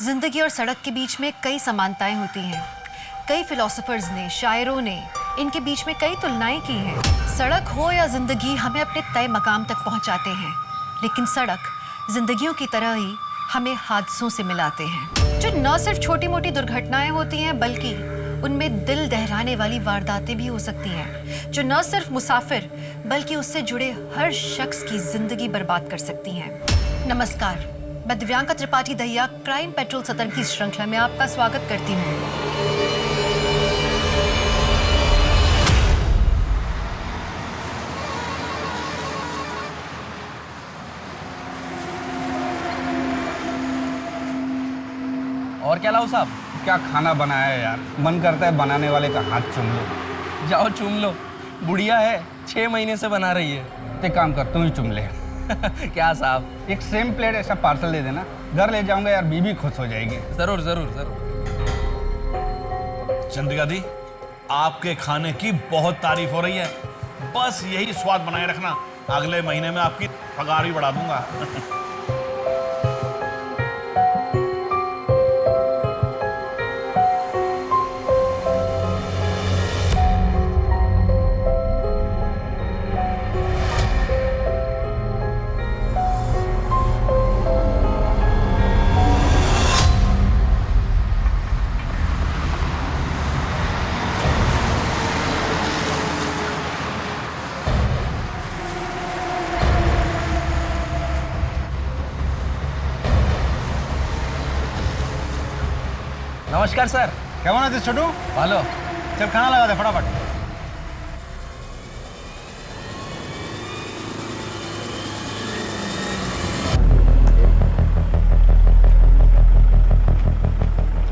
जिंदगी और सड़क के बीच में कई समानताएं होती हैं। कई फिलोसोफर्स ने, शायरों ने इनके बीच में कई तुलनाएं की हैं। सड़क हो या जिंदगी हमें अपने तय मकाम तक पहुंचाते हैं, लेकिन सड़क जिंदगियों की तरह ही हमें हादसों से मिलाते हैं, जो न सिर्फ छोटी मोटी दुर्घटनाएं होती हैं बल्कि उनमें दिल दहलाने वाली वारदातें भी हो सकती हैं, जो न सिर्फ मुसाफिर बल्कि उससे जुड़े हर शख्स की जिंदगी बर्बाद कर सकती हैं। नमस्कार, मैं दिव्यांका त्रिपाठी दहिया क्राइम पेट्रोल सतर्क की श्रृंखला में आपका स्वागत करती हूँ। और क्या लाऊं साहब? क्या खाना बनाया है यार, मन करता है बनाने वाले का हाथ चूम लो। जाओ चूम लो, बुढ़िया है, 6 महीने से बना रही है। एक काम कर, तू ही चूम ले। क्या साहब? एक सेम प्लेट ऐसा पार्सल दे देना, घर ले जाऊंगा यार, बीबी खुश हो जाएगी। जरूर जरूर जरूर। चंद्रिका दी, आपके खाने की बहुत तारीफ हो रही है, बस यही स्वाद बनाए रखना, अगले महीने में आपकी पगार भी बढ़ा दूंगा। नमस्कार सर। क्या बना थे छोटू? हेलो। चल खाना लगा दे फटाफट।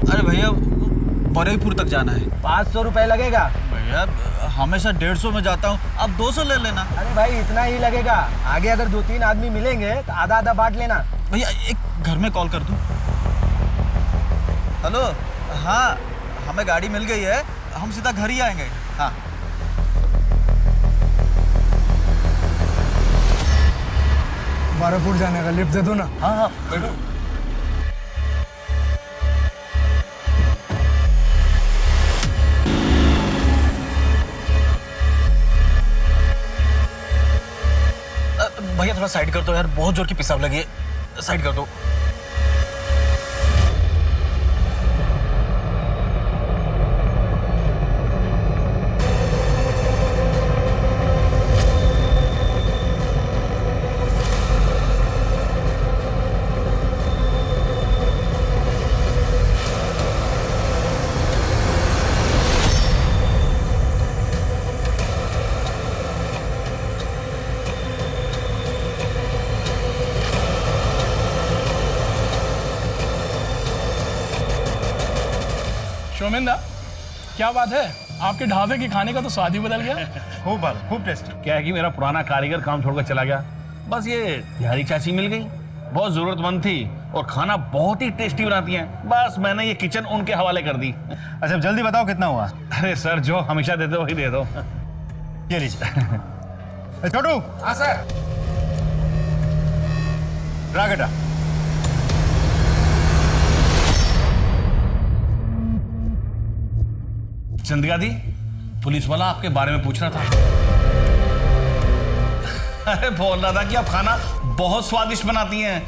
अरे भैया, बरेपुर तक जाना है। 500 रुपए लगेगा भैया हमेशा 150 में जाता हूँ, अब 200 ले लेना। अरे भाई इतना ही लगेगा, आगे अगर 2-3 आदमी मिलेंगे तो आधा आधा बांट लेना। भैया एक घर में कॉल कर दूँ? हेलो, हाँ हमें गाड़ी मिल गई है, हम सीधा घर ही आएंगे। हाँ बारापुर जाने का लिफ्ट दे दो ना। हाँ हाँ बैठो। भैया थोड़ा साइड कर दो यार, बहुत जोर की पेशाब लगी है, साइड कर दो। शोमिंदा, क्या बात है, आपके ढाबे के खाने का तो स्वाद ही बदल गया। खूब टेस्टी। क्या है कि मेरा पुराना कारीगर काम छोड़कर चला गया, बस ये बिहारी चाची मिल गई, बहुत जरूरतमंद थी और खाना बहुत ही टेस्टी बनाती हैं, बस मैंने ये किचन उनके हवाले कर दी। अच्छा जल्दी बताओ कितना हुआ? अरे सर, जो हमेशा देते हो वही दे दो। ये लीजिए। छोटू। हाँ सर। रागटा। चंद्रिका दी, पुलिस वाला आपके बारे में पूछ रहा था। अरे बोल रहा था कि आप खाना बहुत स्वादिष्ट बनाती हैं।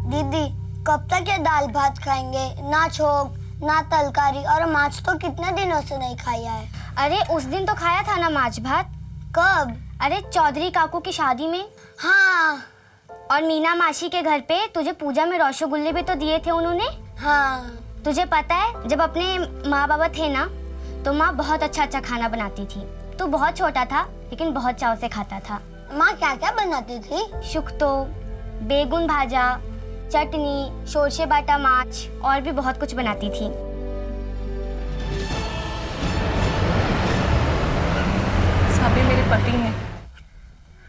दीदी कब तक ये दाल भात खाएंगे? ना छोक ना तलकारी, और माछ तो कितने दिनों से नहीं खाया है। अरे उस दिन तो खाया था ना माछ भात। कब? अरे चौधरी काकू की शादी में। हाँ और मीना मासी के घर पे तुझे पूजा में रसगुल्ले भी तो दिए थे उन्होंने। हाँ। तुझे पता है, जब अपने माँ बाबा थे ना तो माँ बहुत अच्छा अच्छा खाना बनाती थी। तू बहुत छोटा था लेकिन बहुत चाव से खाता था। माँ क्या क्या बनाती थी? शुक्तो, बेगुन भाजा, चटनी, शोरशे बाटा माछ और भी बहुत कुछ बनाती थी। साबी मेरे पति हैं,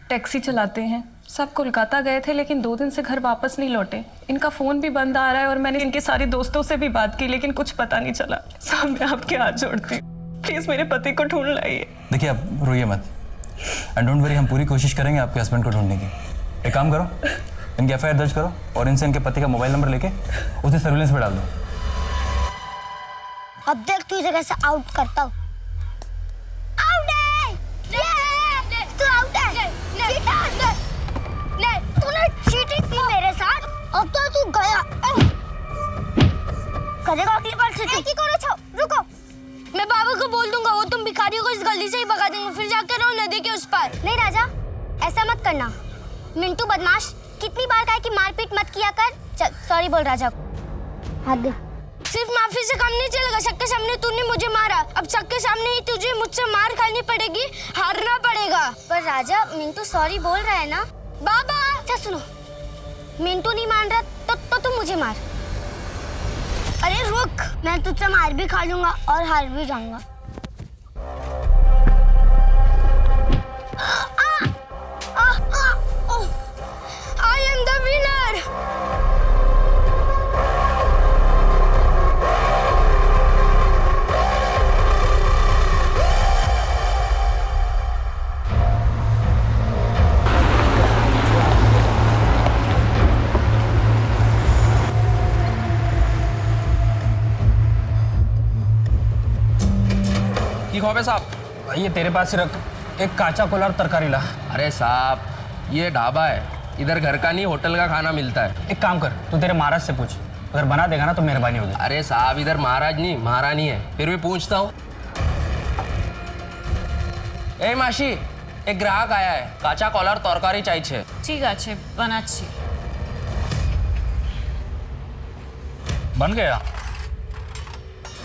टैक्सी चलाते हैं, सब कोलकाता गए थे लेकिन 2 दिन से घर वापस नहीं लौटे। इनका फोन भी बंद आ रहा है और मैंने इनके सारे दोस्तों से भी बात की लेकिन कुछ पता नहीं चला। साहब मैं आपके हाथ जोड़ती हूँ। प्लीज मेरे पति को ढूंढ लाइए। देखिए आप रोइए मत, एंड डोंट वरी, हम पूरी कोशिश करेंगे आपके हस्बैंड को ढूंढने की। एक काम करो, इनकी एफआईआर दर्ज करो और इनसे इनके पति का मोबाइल नंबर लेके उसे सर्विलेंस पे डाल दो। अब देख तुझे कैसे आउट करता हूँ। आउट है! तू आउट है! चीटर! तूने चीटिंग की मेरे साथ, अब तो तू गया। करेगा अगली बार चीटिंग। की करो छो, रुको। मैं बाबा को बोल दूंगा, वो तुम भिखारियों को इस गली से ही भगा देंगे, फिर जाकर रहो नदी के उस पार। नहीं राजा, ऐसा मत करना। मिंटू बदमाश, कितनी बार कहा कि मारपीट मत किया कर। चल सॉरी बोल राजा को। हद। सिर्फ माफी से काम नहीं चलेगा। सबके सामने तूने मुझे मारा, अब सबके सामने ही तुझे मुझसे मार खानी पड़ेगी, हारना पड़ेगा। पर राजा, मिंटू सॉरी बोल रहा है ना। बाबा अच्छा सुनो, मिंटू नहीं मान रहा तो तुम मुझे मार। अरे रुक, मैं तुझसे मार भी खा लूंगा और हार भी जाऊंगा। I am the winner. की खौफ है साहब? ये तेरे पास ही रख, एक काचा कोला और तरकारी ला। अरे साहब, ये ढाबा है, इधर घर का नहीं होटल का खाना मिलता है। एक काम कर, तू तेरे महाराज से पूछ, अगर बना देगा ना तो मेहरबानी होगी। अरे साहब, इधर महाराज नहीं महारानी है, फिर भी पूछता हूँ। ए मासी, एक ग्राहक आया है, काचा कोला और तरकारी चाहिए। ठीक है, बनाচ্ছি। बन गया।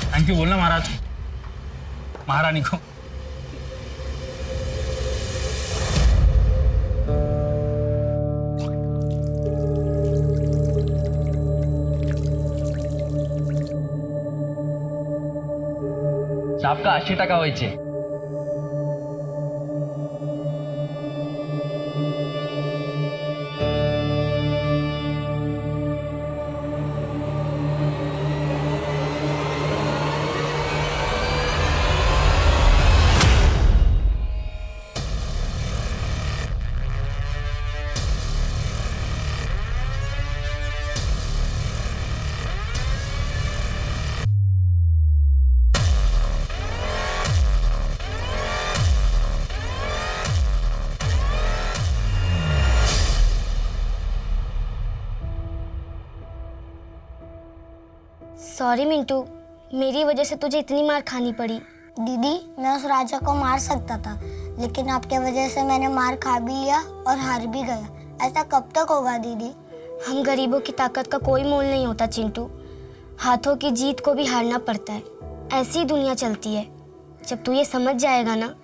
थैंक यू बोलना महाराज, महारानी को। आपका 80 টাকা হয়েছে। सॉरी मिंटू, मेरी वजह से तुझे इतनी मार खानी पड़ी। दीदी, मैं उस राजा को मार सकता था, लेकिन आपके वजह से मैंने मार खा भी लिया और हार भी गया। ऐसा कब तक होगा दीदी? हम गरीबों की ताकत का कोई मोल नहीं होता चिंटू, हाथों की जीत को भी हारना पड़ता है। ऐसी ही दुनिया चलती है। जब तू ये समझ जाएगा ना,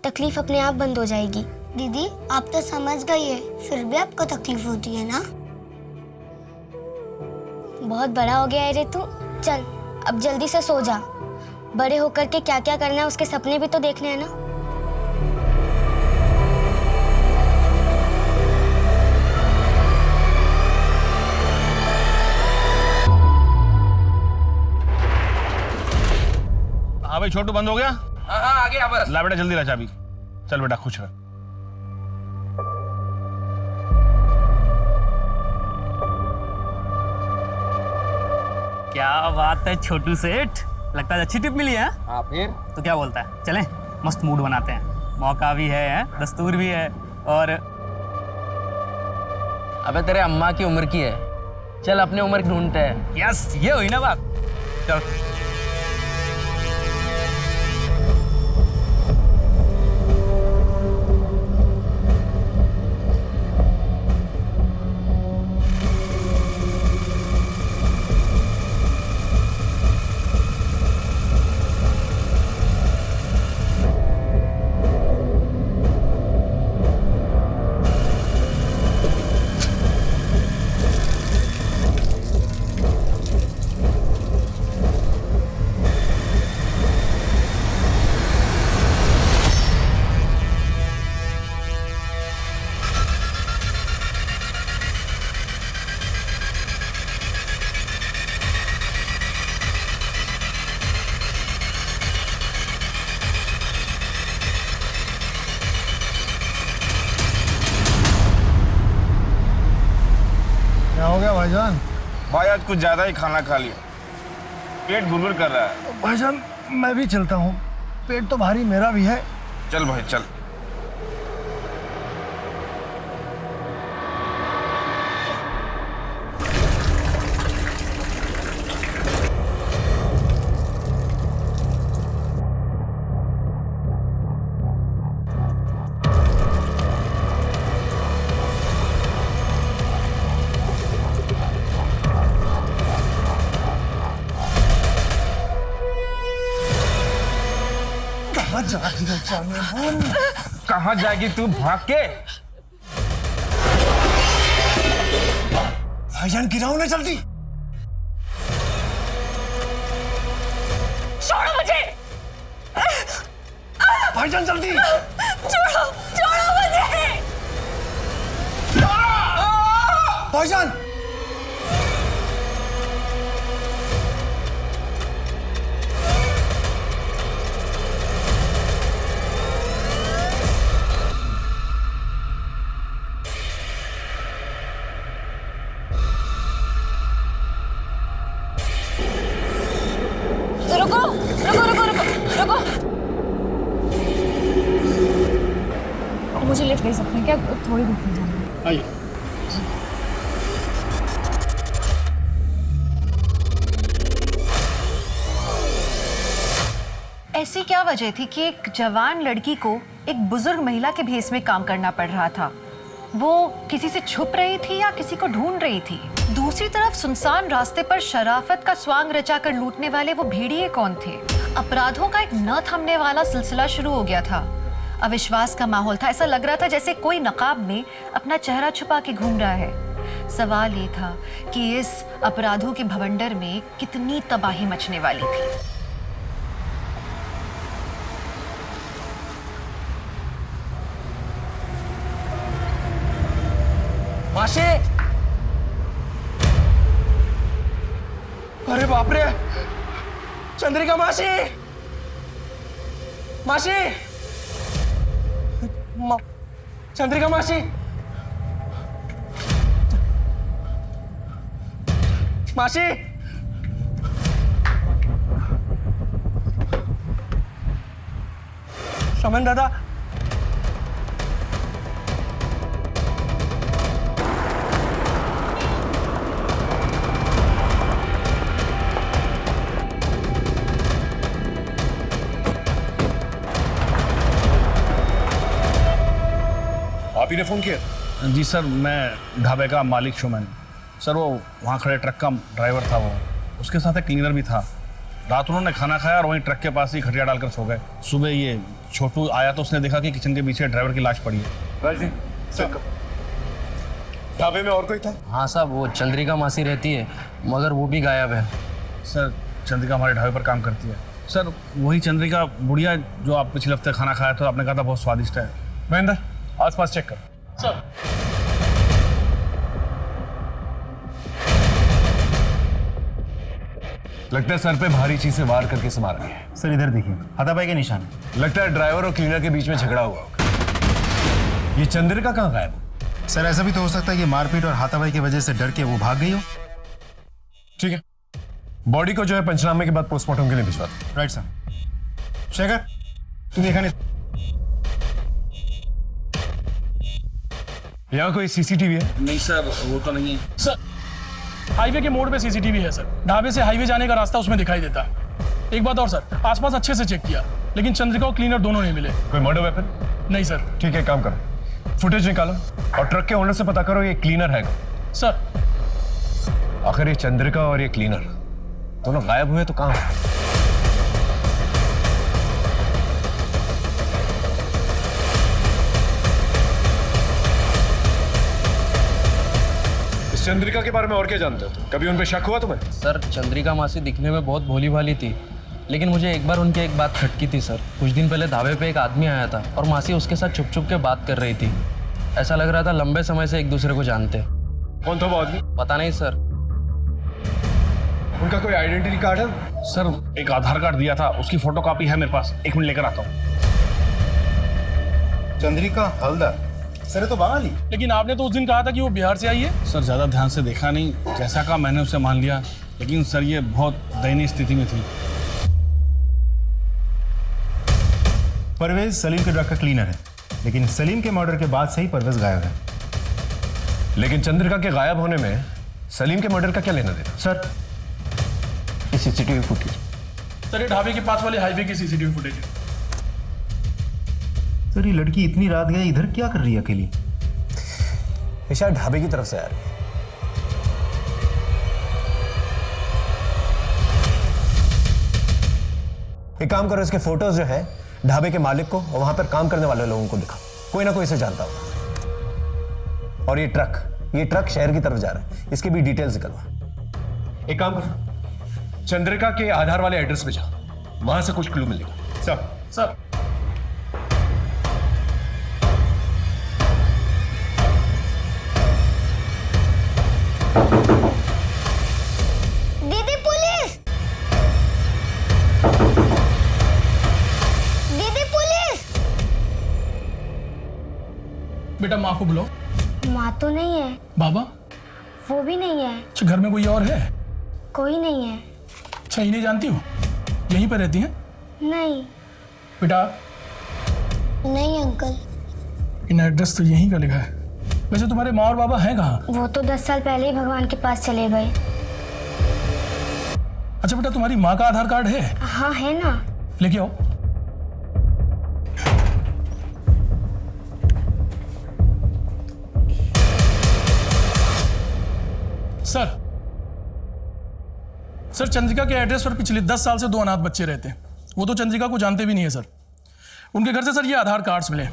तकलीफ अपने आप बंद हो जाएगी। दीदी, आप तो समझ गई है, फिर भी आपको तकलीफ होती है ना? बहुत बड़ा हो गया है रे तू। चल अब जल्दी से सो जा। बड़े होकर के क्या क्या करना है उसके सपने भी तो देखने हैं ना। हाँ भाई छोटू, बंद हो गया? हाँ आ गया बस। ला बेटा जल्दी ला चाबी। चल बेटा खुश रह। क्या बात है छोटू सेठ, लगता है अच्छी टिप मिली है। हाँ फिर तो क्या बोलता है, चलें मस्त मूड बनाते हैं। मौका भी है, दस्तूर भी है। और अबे तेरे अम्मा की उम्र की है, चल अपने उम्र की ढूंढते हैं। यस, ये हुई ना बात। चल भाईजान? भाई आज कुछ ज्यादा ही खाना खा लिया, पेट गुड़गुड़ कर रहा है। भाईजान मैं भी चलता हूँ, पेट तो भारी मेरा भी है। चल भाई चल। कहाँ जाएगी तू भाग के? भाईजान गिराओ ना जल्दी। छोड़ो मुझे। भाईजान जल्दी। छोड़ो छोड़ो मुझे। भाईजान रुको रुको रुको रुको रुको। मुझे लिफ्ट दे सकते हैं क्या? थोड़ी दूर तक जाना है। आइए। ऐसी क्या वजह थी कि एक जवान लड़की को एक बुजुर्ग महिला के भेस में काम करना पड़ रहा था? वो किसी से छुप रही थी या किसी को ढूंढ रही थी? दूसरी तरफ सुनसान रास्ते पर शराफत का स्वांग रचाकर लूटने वाले वो भेड़िए कौन थे? अपराधों का एक न थमने वाला सिलसिला शुरू हो गया था। अविश्वास का माहौल था। ऐसा लग रहा था जैसे कोई नकाब में अपना चेहरा छुपा के घूम रहा है। सवाल ये था कि इस अपराधों के भवंडर में कितनी तबाही मचने वाली थी। मासी! अरे बाप रे, चंद्रिका मासी! मासी! चंद्रिका मासी! मासी! शमन दादा! आप ही ने फोन किया? जी सर, मैं ढाबे का मालिक सुमन। सर वो वहाँ खड़े ट्रक का ड्राइवर था, वो उसके साथ एक क्लीनर भी था। रात उन्होंने खाना खाया और वहीं ट्रक के पास ही खटिया डालकर सो गए। सुबह ये छोटू आया तो उसने देखा कि किचन के पीछे ड्राइवर की लाश पड़ी है। ढाबे में और कोई था? हाँ साहब, वो चंद्रिका मासी रहती है मगर वो भी गायब है। सर चंद्रिका हमारे ढाबे पर काम करती है। सर वही चंद्रिका बुढ़िया जो आप पिछले हफ्ते खाना खाया था, आपने कहा था बहुत स्वादिष्ट है। महेंद्र आसपास चेक कर। सर लगता है सर पे भारी चीज से वार करके मारा है। सर इधर देखिए, हाथापाई के निशान। लगता है ड्राइवर और क्लीनर के बीच में झगड़ा हुआ होगा। ये चंद्रिका कहाँ गायब? सर ऐसा भी तो हो सकता है कि मारपीट और हाथापाई की वजह से डर के वो भाग गई हो। ठीक है, बॉडी को जो है पंचनामे के बाद पोस्टमार्टम के लिए भिजवा दो। Right sir. शेखर तुम देखा नहीं? यहाँ कोई सीसीटीवी है? नहीं सर, वो तो नहीं है। सर हाईवे के मोड़ पे सीसीटीवी है सर। ढाबे से हाईवे जाने का रास्ता उसमें दिखाई देता है। एक बात और सर, आसपास अच्छे से चेक किया लेकिन चंद्रिका और क्लीनर दोनों नहीं मिले। कोई मर्डर वेपन? नहीं सर। ठीक है, काम करो, फुटेज निकालो और ट्रक के ओनर से पता करो ये क्लीनर है सर। आखिर ये चंद्रिका और ये क्लीनर दोनों गायब हुए तो कहाँ है? चंद्रिका के बारे में और क्या जानते हो? कभी उन पे शक हुआ तुम्हें? सर चंद्रिका मासी दिखने में बहुत भोली भाली थी, लेकिन मुझे एक बार उनकी एक बात खटकी थी सर। कुछ दिन पहले ढाबे पे एक आदमी आया था और मासी उसके साथ छुप छुप के बात कर रही थी। ऐसा लग रहा था लंबे समय से एक दूसरे को जानते। कौन था वो आदमी? पता नहीं सर। उनका कोई आइडेंटिटी कार्ड है? सर एक आधार कार्ड दिया था, उसकी फोटोकॉपी है मेरे पास। एक मिनट लेकर आता हूँ। चंद्रिका हलदर सर ये तो बंगाली। लेकिन आपने तो उस दिन कहा था कि वो बिहार से आई है। सर ज़्यादा ध्यान से देखा नहीं, जैसा कहा मैंने उसे मान लिया, लेकिन सर ये बहुत दयनीय स्थिति में थी। परवेज सलीम के ड्रग का क्लीनर है, लेकिन सलीम के मर्डर के बाद से ही परवेज गायब है। लेकिन चंद्रिका के गायब होने में सलीम के मर्डर का क्या लेना देना? सर ये सीसीटीवी फुटेज। सर ये ढाबे के पास वाले हाईवे की सीसीटीवी फुटेज है। सर ये लड़की इतनी रात गई इधर क्या कर रही है अकेली? ये शायद ढाबे की तरफ से आ रही है। एक काम करो, इसके फोटोज जो है ढाबे के मालिक को और वहां पर काम करने वाले लोगों को दिखा, कोई ना कोई इसे जानता होगा। और ये ट्रक शहर की तरफ जा रहा है, इसकी भी डिटेल्स निकलवा। एक काम करो, चंद्रिका के आधार वाले एड्रेस पे जा, वहां से कुछ क्लू मिलेगा। सर दीदी पुलिस! दीदी पुलिस! बेटा माँ को बुलाओ। माँ तो नहीं है। बाबा? वो भी नहीं है। अच्छा घर में कोई और है? कोई नहीं है। अच्छा इन्हें जानती हो? यहीं पर रहती हैं? नहीं। बेटा नहीं अंकल। इन एड्रेस तो यहीं का लिखा है। वैसे तुम्हारे माँ और बाबा हैं कहाँ? वो तो 10 साल पहले ही भगवान के पास चले गए। अच्छा बेटा तुम्हारी माँ का आधार कार्ड है? हाँ है ना। लेके आओ। सर चंद्रिका के एड्रेस पर पिछले 10 साल से 2 अनाथ बच्चे रहते हैं। वो तो चंद्रिका को जानते भी नहीं है सर। उनके घर से सर ये आधार कार्ड्स मिले।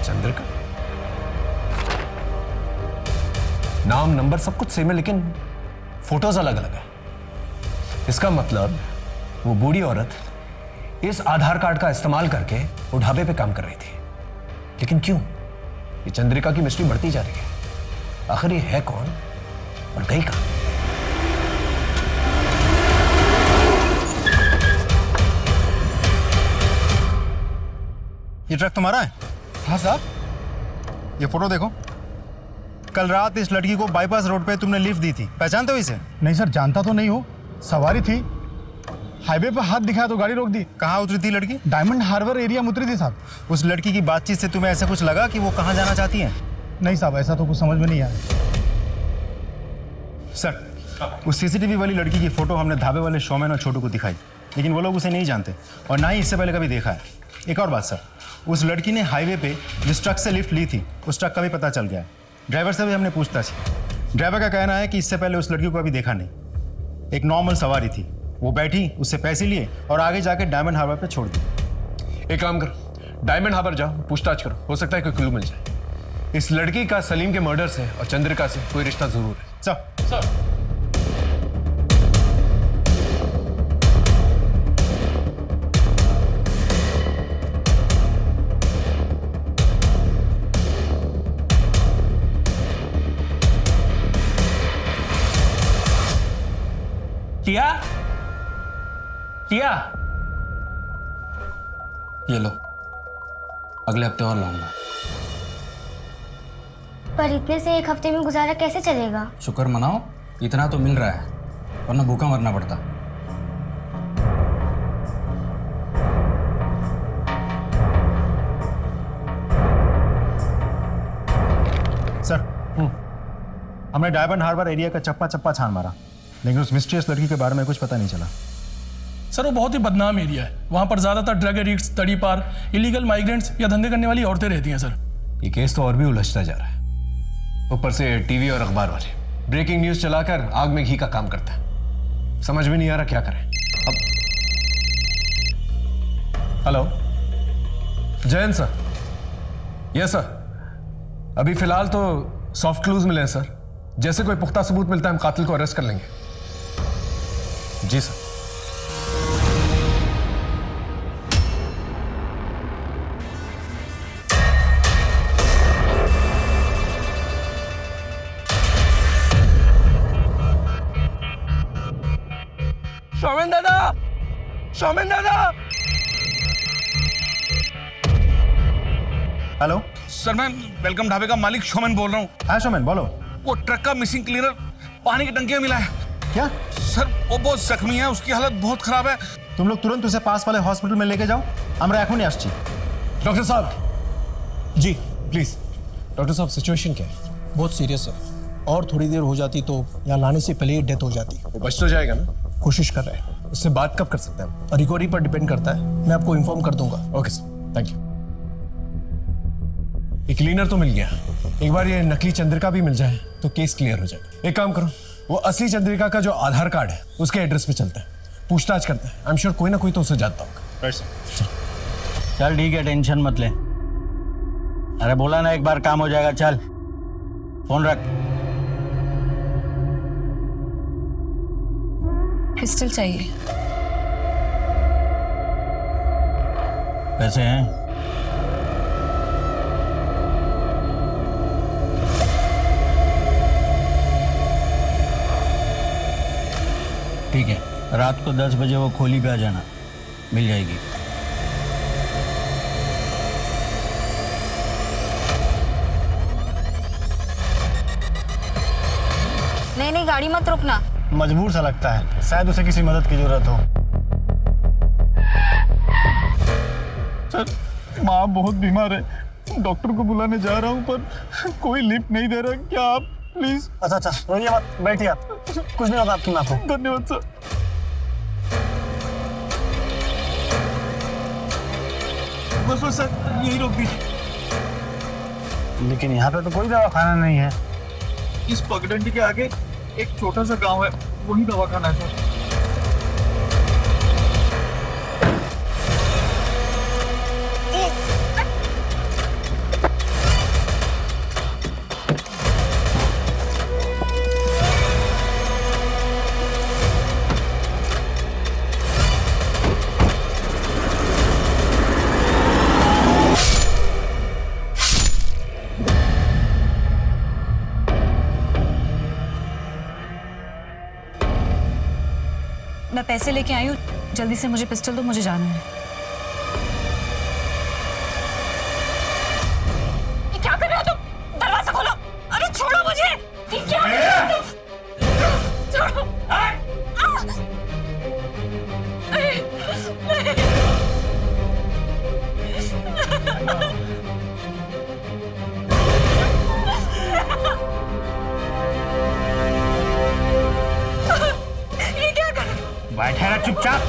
चंद्रिका नाम नंबर सब कुछ सेम है, लेकिन फोटोज अलग अलग है। इसका मतलब वो बूढ़ी औरत इस आधार कार्ड का इस्तेमाल करके वो ढाबे पे काम कर रही थी। लेकिन क्यों? ये चंद्रिका की मिस्ट्री बढ़ती जा रही है। आखिर ये है कौन और गई कहां? ये ट्रक तुम्हारा है? हाँ साहब। ये फोटो देखो। कल रात इस लड़की को बाईपास रोड पे तुमने लिफ्ट दी थी, पहचानते हो इसे? नहीं सर, जानता तो नहीं हो। सवारी थी, हाईवे पर हाथ दिखाया तो गाड़ी रोक दी। कहाँ उतरी थी लड़की? डायमंड हार्बर एरिया में उतरी थी साहब। उस लड़की की बातचीत से तुम्हें ऐसा कुछ लगा कि वो कहाँ जाना चाहती है? नहीं साहब, ऐसा तो कुछ समझ में नहीं आया। सर उस सीसीटीवी वाली लड़की की फोटो हमने ढाबे वाले शोमैन और छोटू को दिखाई, लेकिन वो लोग उसे नहीं जानते और ना ही इससे पहले कभी देखा है। एक और बात सर, उस लड़की ने हाईवे पे जिस ट्रक से लिफ्ट ली थी उस ट्रक का भी पता चल गया है। ड्राइवर से भी हमने पूछताछ की। ड्राइवर का कहना है कि इससे पहले उस लड़की को अभी देखा नहीं। एक नॉर्मल सवारी थी, वो बैठी, उससे पैसे लिए और आगे जाके डायमंड हार्बर पे छोड़ दी। एक काम करो, डायमंड हार्बर जाओ, पूछताछ करो, हो सकता है कोई क्लू मिल जाए। इस लड़की का सलीम के मर्डर से और चंद्रिका से कोई रिश्ता जरूर है। सर टिया, टिया, ये लो, अगले हफ्ते और लाऊंगा। पर इतने से 1 हफ्ते में गुजारा कैसे चलेगा? शुक्र मनाओ, इतना तो मिल रहा है, वरना भूखा मरना पड़ता। सर हमने डायमंड हार्बर एरिया का चप्पा चप्पा छान मारा, लेकिन उस मिस्टीरियस लड़की के बारे में कुछ पता नहीं चला। सर वो बहुत ही बदनाम एरिया है। वहाँ पर ज़्यादातर ड्रग एडिक्ट्स, तड़ीपार, इलीगल माइग्रेंट्स या धंधे करने वाली औरतें रहती हैं सर। ये केस तो और भी उलझता जा रहा है। ऊपर से टीवी और अखबार वाले ब्रेकिंग न्यूज चलाकर आग में घी का काम करता है। समझ में नहीं आ रहा क्या करें अब। Hello Jayant sir. Yes sir, अभी फिलहाल तो सॉफ्ट क्लूज मिले हैं सर। जैसे कोई पुख्ता सबूत मिलता है हम कातिल को अरेस्ट कर लेंगे। जी सर। शौमेन दादा, शौमेन दादा, हेलो सर मैं वेलकम ढाबे का मालिक शोमैन बोल रहा हूँ। हाँ शोमैन बोलो। वो ट्रक का मिसिंग क्लीनर पानी की टंकी में मिला है। क्या सर वो बहुत जख्मी है, उसकी हालत बहुत खराब है। तुम लोग तुरंत उसे पास वाले हॉस्पिटल में लेके जाओ। আমরা এখনই আসছি। डॉक्टर साहब जी प्लीज। डॉक्टर साहब सिचुएशन क्या है? बहुत सीरियस है, और थोड़ी देर हो जाती तो यहाँ लाने से पहले ही डेथ हो जाती। वो बच तो जाएगा ना? कोशिश कर रहे हैं। उससे बात कब कर सकते हैं? रिकवरी पर डिपेंड करता है, मैं आपको इन्फॉर्म कर दूंगा। Okay sir, thank you. ये क्लीनर तो मिल गया, एक बार ये नकली चंद्रिका भी मिल जाए तो केस क्लियर हो जाएगा। एक काम करो, वो असली चंद्रिका का जो आधार कार्ड है उसके एड्रेस पे चलते हैं, पूछताछ करते हैं। आई एम श्योर कोई ना कोई तो उसे जानता होगा। चल ठीक है, टेंशन मत ले। अरे बोला ना एक बार काम हो जाएगा। चल फोन रख। पिस्टल चाहिए। कैसे हैं? ठीक है, रात को 10 बजे वो खोली पे आ जाना, मिल जाएगी। नहीं गाड़ी मत रुकना। मजबूर सा लगता है, शायद उसे किसी मदद की जरूरत हो। सर माँ बहुत बीमार है, डॉक्टर को बुलाने जा रहा हूँ पर कोई लिफ्ट नहीं दे रहा। क्या आप प्लीज। अच्छा रोइए मत, बैठिए आप, कुछ नहीं होगा आपकी माँ को। धन्यवाद सर। बस सर यही रोक दीजिए। लेकिन यहाँ पे तो कोई दवाखाना नहीं है। इस पगडंडी के आगे एक छोटा सा गांव है, वही दवाखाना है सर। मैं पैसे लेके आई हूँ, जल्दी से मुझे पिस्टल दो, मुझे जाना है। ये क्या कर रहे हो तुम? दरवाजा खोलो। अरे छोड़ो मुझे। ये क्या कर रहे हो तुम? छोड़ो। बैठे रहा चुपचाप।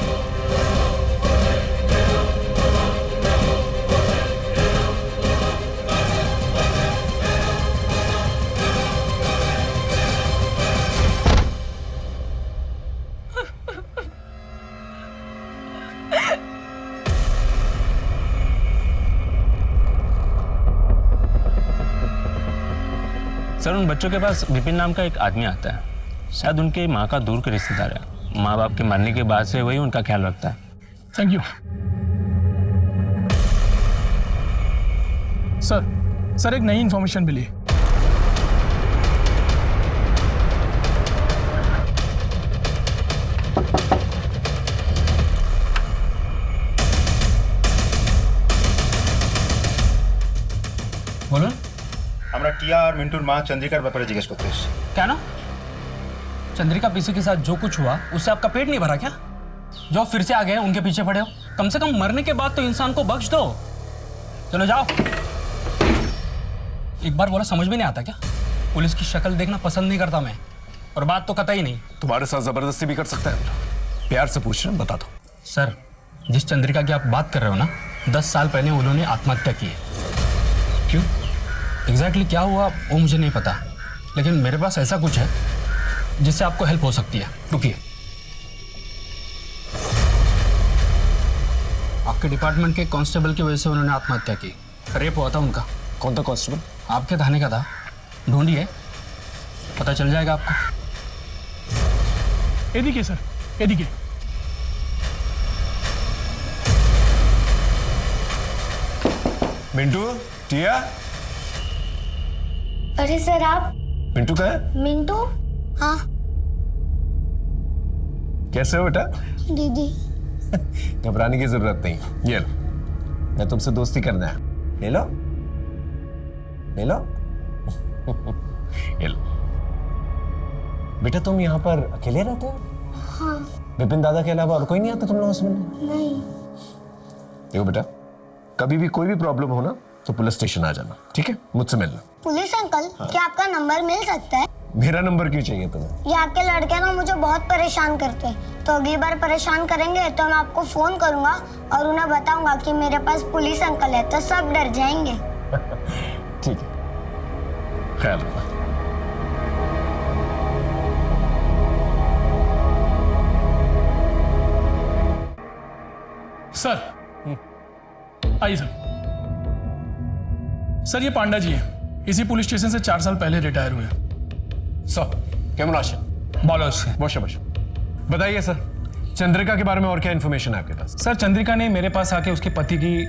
सर उन बच्चों के पास विपिन नाम का एक आदमी आता है, शायद उनके माँ का दूर के रिश्तेदार है। माँ बाप के मरने के बाद से वही उनका ख्याल रखता है। Thank you sir. एक नई इंफॉर्मेशन मिली। बोलो। আমরা টিয়া আর মিন্টুর মা চন্দ্রিকার ব্যাপারে জিজ্ঞেস করতে এসেছি। क्या ना? चंद्रिका पीसी के साथ जो कुछ हुआ उससे आपका पेट नहीं भरा क्या? जो फिर से आ गए उनके पीछे पड़े हो, कम से कम मरने के बाद तो इंसान को बख्श दो। चलो जाओ। एक बार बोला समझ में नहीं आता क्या? पुलिस की शक्ल देखना पसंद नहीं करता मैं, और बात तो कतई नहीं। तुम्हारे साथ जबरदस्ती भी कर सकता है, प्यार से पूछ रहे हैं, बता दो। सर जिस चंद्रिका की आप बात कर रहे हो ना, 10 साल पहले उन्होंने आत्महत्या की है। क्यों एग्जैक्टली क्या हुआ वो मुझे नहीं पता, लेकिन मेरे पास ऐसा कुछ है जिससे आपको हेल्प हो सकती है। रुकिए, आपके डिपार्टमेंट के कांस्टेबल की वजह से उन्होंने आत्महत्या की। रेप हुआ था उनका। कौन था कांस्टेबल? आपके थाने का था, ढूंढिए पता चल जाएगा आपको। ये देखिए सर, ये देखिए। मिंटू, टिया। अरे सर आप? मिंटू कहाँ है? मिंटू? हाँ। कैसे हो बेटा? दीदी। घबराने की जरूरत नहीं, ये लो, मैं तुमसे दोस्ती करना है, ले लो। ले लो। ये लो। बेटा तुम यहाँ पर अकेले रहते हो? हाँ। विपिन दादा के अलावा और कोई नहीं आता तुम लोगों से मिलने? नहीं। देखो बेटा, कभी भी कोई भी प्रॉब्लम हो ना तो पुलिस स्टेशन आ जाना, ठीक है? मुझसे मिलना। पुलिस अंकल, क्या आपका नंबर मिल सकता है? मेरा नंबर क्यों चाहिए तुम्हें? यहाँ के लड़के ना मुझे बहुत परेशान करते हैं, तो अगली बार परेशान करेंगे तो मैं आपको फोन करूंगा और उन्हें बताऊंगा कि मेरे पास पुलिस अंकल है, तो सब डर जाएंगे। ठीक है, ख्याल रखना। सर आइए सर। सर ये पांडा जी हैं, इसी पुलिस स्टेशन से 4 साल पहले रिटायर हुए हैं। सर केमन आशा? बहुत बताइए सर, चंद्रिका के बारे में और क्या इन्फॉर्मेशन है आपके पास? सर चंद्रिका ने मेरे पास आके उसके पति की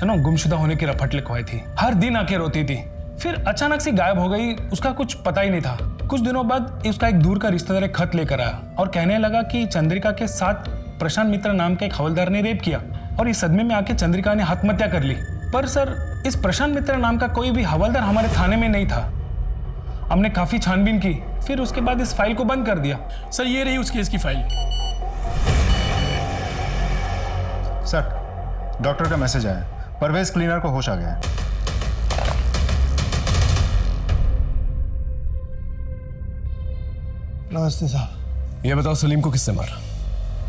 गुमशुदा होने की रपट लिखवाई थी। हर दिन आके रोती थी, फिर अचानक से गायब हो गई, उसका कुछ पता ही नहीं था। कुछ दिनों बाद उसका एक दूर का रिश्तेदार एक खत लेकर आया और कहने लगा कि चंद्रिका के साथ प्रशांत मित्र नाम के एक हवलदार ने रेप किया और इस सदमे में आके चंद्रिका ने आत्महत्या कर ली। पर सर इस प्रशांत मित्र नाम का कोई भी हवलदार हमारे थाने में नहीं था। हमने काफी छानबीन की, फिर उसके बाद इस फाइल को बंद कर दिया। सर ये रही उस केस की फाइल। सर डॉक्टर का मैसेज आया, परवेज क्लीनर को होश आ गया है। नमस्ते साहब। ये बताओ सलीम को किससे मारा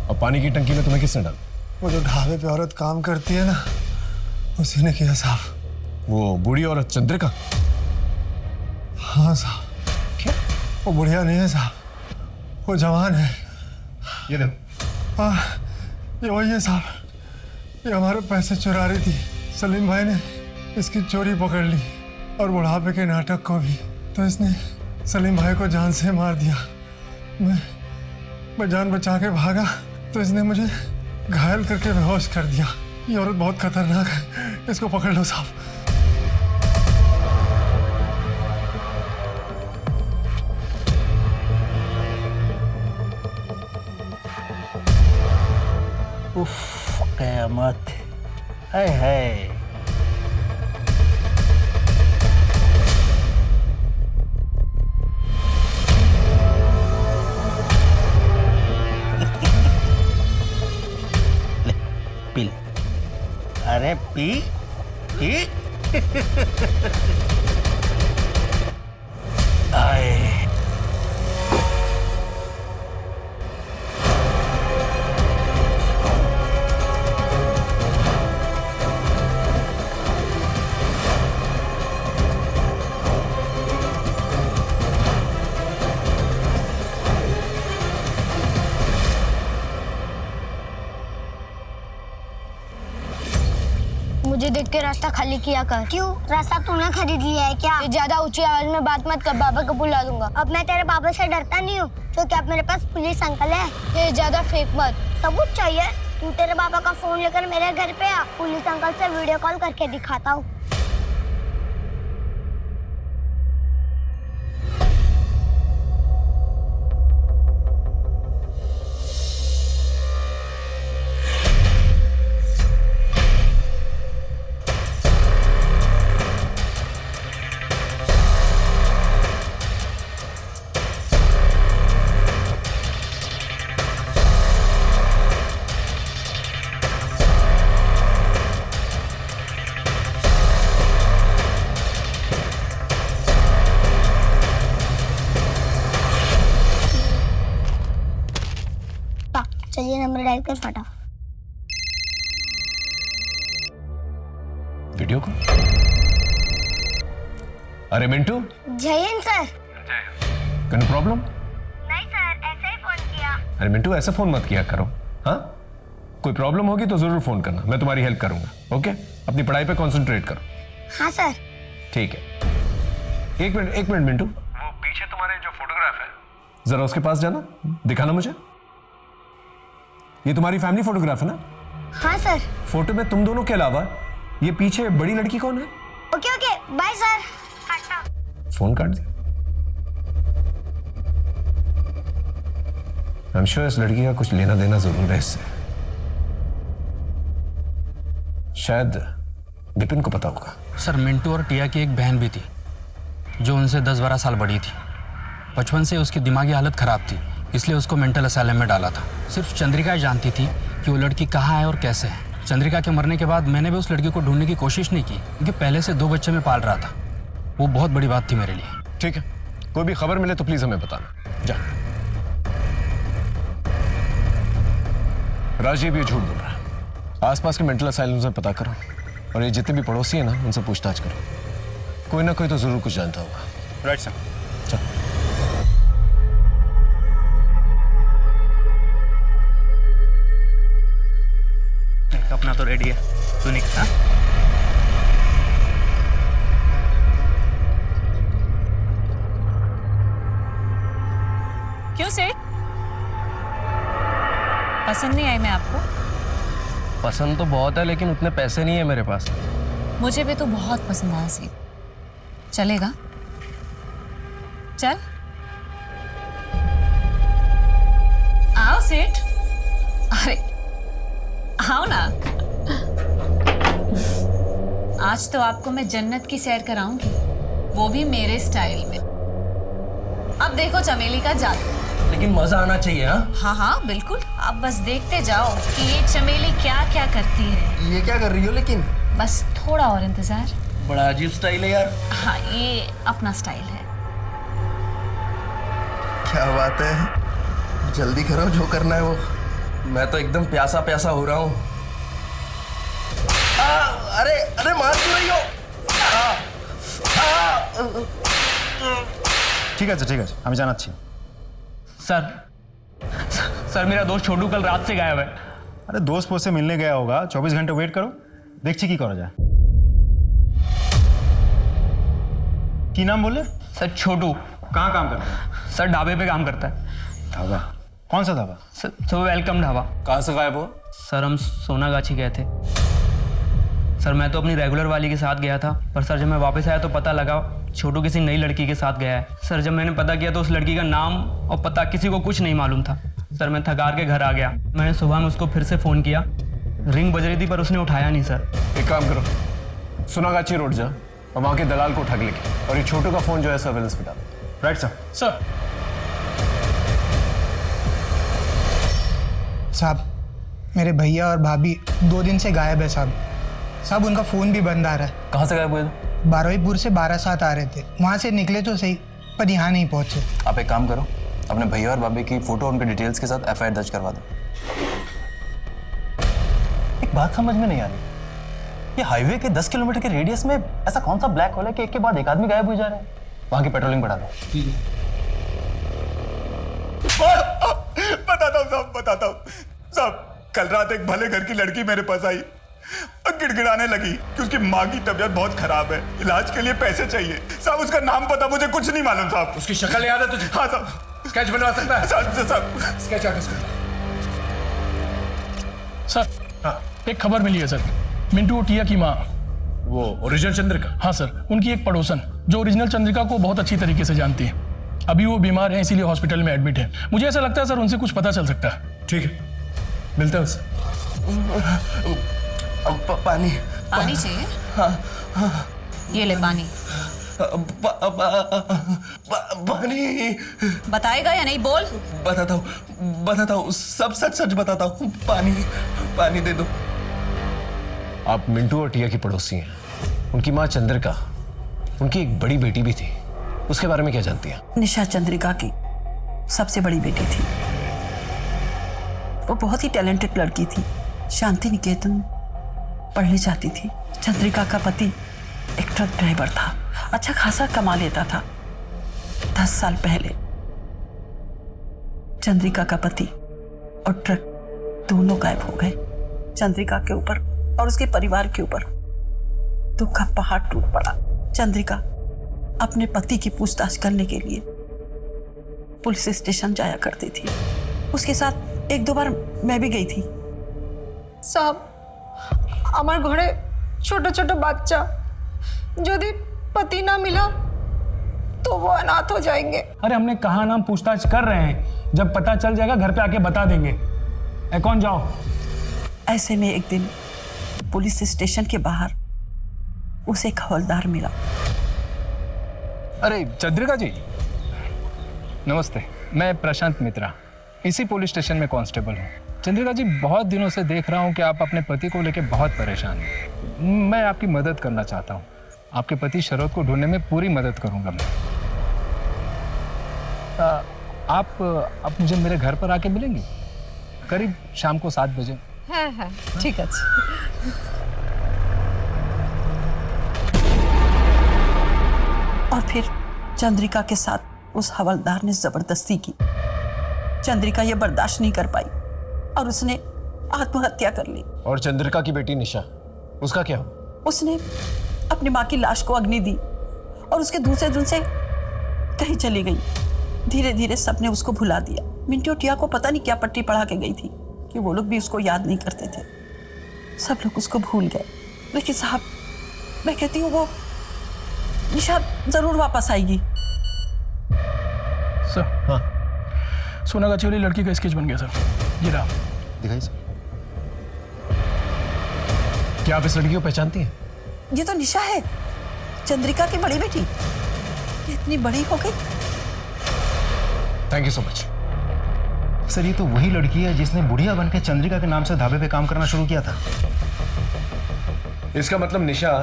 और पानी की टंकी में तुम्हें किसने डाला? वो जो ढाबे पे औरत काम करती है ना, उसी ने किया साहब। वो बूढ़ी औरत चंद्रिका? हाँ साहब। क्या? वो बुढ़िया नहीं है साहब, वो जवान है। ये देखो। हाँ ये वही है साहब, ये हमारे पैसे चुरा रही थी। सलीम भाई ने इसकी चोरी पकड़ ली और बुढ़ापे के नाटक को भी, तो इसने सलीम भाई को जान से मार दिया। मैं जान बचा के भागा तो इसने मुझे घायल करके बेहोश कर दिया। ये औरत बहुत खतरनाक है, इसको पकड़ लो साहब। उफ, क़यामत है। ले, पी ले। अरे पी पी। आए मुझे देख के रास्ता खाली किया कर। क्यों, रास्ता तूने खरीद लिया है क्या? ये ज्यादा ऊंची आवाज में बात मत कर, बाबा को बुला दूंगा। अब मैं तेरे बाबा से डरता नहीं हूँ, तो क्या मेरे पास पुलिस अंकल है? ये ज्यादा फेक मत। सबूत चाहिए? तू तेरे बाबा का फोन लेकर मेरे घर पे आ, पुलिस अंकल से वीडियो कॉल करके दिखाता हूँ। चलिए नंबर डायल कर फटाफट। वीडियो को। अरे मिंटू। जय हिंद सर। कोई प्रॉब्लम? नहीं सर, ऐसे ही फोन किया। अरे मिंटू ऐसा फोन मत किया करो। हाँ, कोई प्रॉब्लम होगी तो जरूर फोन करना, मैं तुम्हारी हेल्प करूंगा। ओके, अपनी पढ़ाई पे कंसंट्रेट करो। हाँ सर। ठीक है। एक मिनट मिंटू, वो पीछे तुम्हारे जो फोटोग्राफ है, जरा उसके पास जाना, दिखाना मुझे। ये तुम्हारी फैमिली फोटोग्राफ है ना? हाँ सर। फोटो में तुम दोनों के अलावा ये पीछे बड़ी लड़की कौन है? Okay okay, bye sir. फोन काट दिया। आई एम श्योर इस लड़की का कुछ लेना देना जरूर है इससे। शायद विपिन को पता होगा। सर मिंटू और टिया की एक बहन भी थी, जो उनसे 10-12 साल बड़ी थी। बचपन से उसकी दिमागी हालत ख़राब थी, इसलिए उसको मेंटल असाइलम में डाला था। सिर्फ चंद्रिका जानती थी कि वो लड़की कहाँ है और कैसे है। चंद्रिका के मरने के बाद मैंने भी उस लड़की को ढूंढने की कोशिश नहीं की, क्योंकि पहले से 2 बच्चे में पाल रहा था। वो बहुत बड़ी बात थी मेरे लिए। ठीक है, कोई भी खबर मिले तो प्लीज हमें बताना। जा। राजीव ये झूठ बोल रहा है। आसपास के मेंटल असाइलम्स में पता करो, और ये जितने भी पड़ोसी हैं ना, उनसे पूछताछ करो। कोई ना कोई तो जरूर कुछ जानता होगा। Right sir. चल। अपना तो रेडी है, तू निकल। क्यों सेठ, पसंद नहीं आई मैं आपको? पसंद तो बहुत है, लेकिन उतने पैसे नहीं है मेरे पास। मुझे भी तो बहुत पसंद आया सेठ। चलेगा? चल आओ सेठ। अरे आओ ना। आज तो आपको मैं जन्नत की सैर कराऊंगी, वो भी मेरे स्टाइल में। अब देखो चमेली का जादू। लेकिन मजा आना चाहिए। हाँ हाँ बिल्कुल, आप बस देखते जाओ कि ये चमेली क्या क्या करती है। ये क्या कर रही हो? लेकिन बस थोड़ा और इंतजार। बड़ा अजीब स्टाइल है यार। हाँ, ये अपना स्टाइल है। क्या बात है, जल्दी करो जो करना है वो। मैं तो एकदम प्यासा प्यासा हो रहा हूँ। अरे अरे मार क्यों रही हो? ঠিক আছে ঠিক আছে, আমি জানাচ্ছি। सर मेरा दोस्त छोटू कल रात से गायब है। अरे दोस्त पोस्त से मिलने गया होगा, 24 घंटे वेट करो, देखছি কি করা যায়। কি नाम बोले? सर छोटू। कहाँ काम करता है? सर ढाबे पे काम करता है। ढाबा? कौन सा ढाबा? Sir welcome dhaba. कहाँ से गायब हो? सर हम सोनागाछी गए थे। सर मैं तो अपनी रेगुलर वाली के साथ गया था, पर सर जब मैं वापस आया तो पता लगा छोटू किसी नई लड़की के साथ गया है। सर जब मैंने पता किया तो उस लड़की का नाम और पता किसी को कुछ नहीं मालूम था। सर मैं थकार के घर आ गया। मैंने सुबह में उसको फिर से फ़ोन किया, रिंग बज रही थी पर उसने उठाया नहीं। सर एक काम करो, सोनागाछी रोड जा और वहाँ के दलाल को उठा के लेके, और ये छोटू का फ़ोन जो है सर्वेलेंस पे डालो। Right sir. सर साहब मेरे भैया और भाभी 2 दिन से गायब है साहब। साहब उनका फ़ोन भी बंद आ रहा है। कहाँ से गायब हुए? बारुईपुर से 12-7 आ रहे थे, वहाँ से निकले तो सही पर यहाँ नहीं पहुँचे। आप एक काम करो, अपने भैया और भाभी की फ़ोटो उनके डिटेल्स के साथ FIR दर्ज करवा दो। एक बात समझ में नहीं आ रही, ये हाईवे के 10 किलोमीटर के रेडियस में ऐसा कौन सा ब्लैक होल है कि एक के बाद एक आदमी गायब हो जा रहे हैं? वहाँ की पेट्रोलिंग बढ़ा दो। बताता हूँ साहब, बताता हूँ साहब। कल रात एक भले घर की लड़की मेरे पास आई और गिड़गिड़ाने लगी कि उसकी माँ की तबीयत बहुत खराब है, इलाज के लिए पैसे चाहिए। साहब उसका नाम पता मुझे कुछ नहीं मालूम साहब। उसकी शक्ल याद है तुझे? हाँ साहब। स्केच बनवा सकता है? साहब स्केच आर्टिस्ट। सर हाँ, एक खबर मिली है सर। मिंटू और टिया की माँ, वो ओरिजिनल चंद्रिका? हाँ सर, उनकी एक पड़ोसन जो ओरिजिनल चंद्रिका को बहुत अच्छी तरीके से जानती है, अभी वो बीमार है इसीलिए हॉस्पिटल में एडमिट है। मुझे ऐसा लगता है सर उनसे कुछ पता चल सकता है। ठीक है, मिलते हैं उससे। पानी पानी चाहिए? हाँ, ये ले पानी। पानी बताएगा या नहीं? बोल। बताता हूँ, सब सच सच बताता हूँ। पानी दे दो। आप मिंटू और टिया की पड़ोसी हैं। उनकी माँ चंद्रिका, उनकी एक बड़ी बेटी भी थी, उसके बारे में क्या जानती हैं? निशा चंद्रिका की सबसे बड़ी बेटी थी। वो बहुत ही टैलेंटेड लड़की थी, शांति निकेतन पढ़ने जाती थी। चंद्रिका का पति एक ट्रक ड्राइवर था, अच्छा खासा कमा लेता था। 10 साल पहले चंद्रिका का पति और ट्रक दोनों गायब हो गए। चंद्रिका के ऊपर और उसके परिवार के ऊपर दुख का पहाड़ टूट पड़ा। चंद्रिका अपने पति की पूछताछ करने के लिए पुलिस स्टेशन जाया करती थी। उसके साथ 1-2 बार मैं भी गई थी। साहब আমার ঘরে ছোট ছোট বাচ্চা, যদি पति ना मिला तो वो अनाथ हो जाएंगे। अरे हमने कहा ना, हम पूछताछ कर रहे हैं, जब पता चल जाएगा घर पे आके बता देंगे। कौन जाओ। ऐसे में एक दिन पुलिस स्टेशन के बाहर उसे एक हवलदार मिला। अरे चंद्रिका जी, नमस्ते। मैं प्रशांत मित्रा, इसी पुलिस स्टेशन में कांस्टेबल हूँ। चंद्रिका जी, बहुत दिनों से देख रहा हूँ कि आप अपने पति को लेकर बहुत परेशान हैं। मैं आपकी मदद करना चाहता हूँ। आपके पति शरद को ढूंढने में पूरी मदद करूँगा मैं। आप मुझे मेरे घर पर आके मिलेंगे करीब शाम को 7 बजे। हाँ हाँ ठीक है। और फिर चंद्रिका के साथ उस हवलदार ने जबरदस्ती की। चंद्रिका ये बर्दाश्त नहीं कर पाई और उसने आत्महत्या कर ली। और चंद्रिका की बेटी निशा, उसका क्या हुआ? उसने अपनी माँ की लाश को अग्नि दी और उसके दूसरे दिन से कहीं चली गई। धीरे धीरे सबने उसको भुला दिया। मिंटू और टिया को पता नहीं क्या पट्टी पढ़ा के गई थी कि वो लोग भी उसको याद नहीं करते थे। सब लोग उसको भूल गए। लेकिन साहब, मैं कहती हूँ वो निशा जरूर वापस आएगी। सर, हाँ, सोनागाछी वाली लड़की का स्केच बन गया सर। ये रहा, दिखाइए सर। क्या आप इस लड़की को पहचानती हैं? ये तो निशा है, चंद्रिका की बड़ी बेटी। ये इतनी बड़ी हो गई। Thank you so much. Sir, ये तो वही लड़की है जिसने बुढ़िया बनकर चंद्रिका के नाम से ढाबे पे काम करना शुरू किया था। इसका मतलब निशा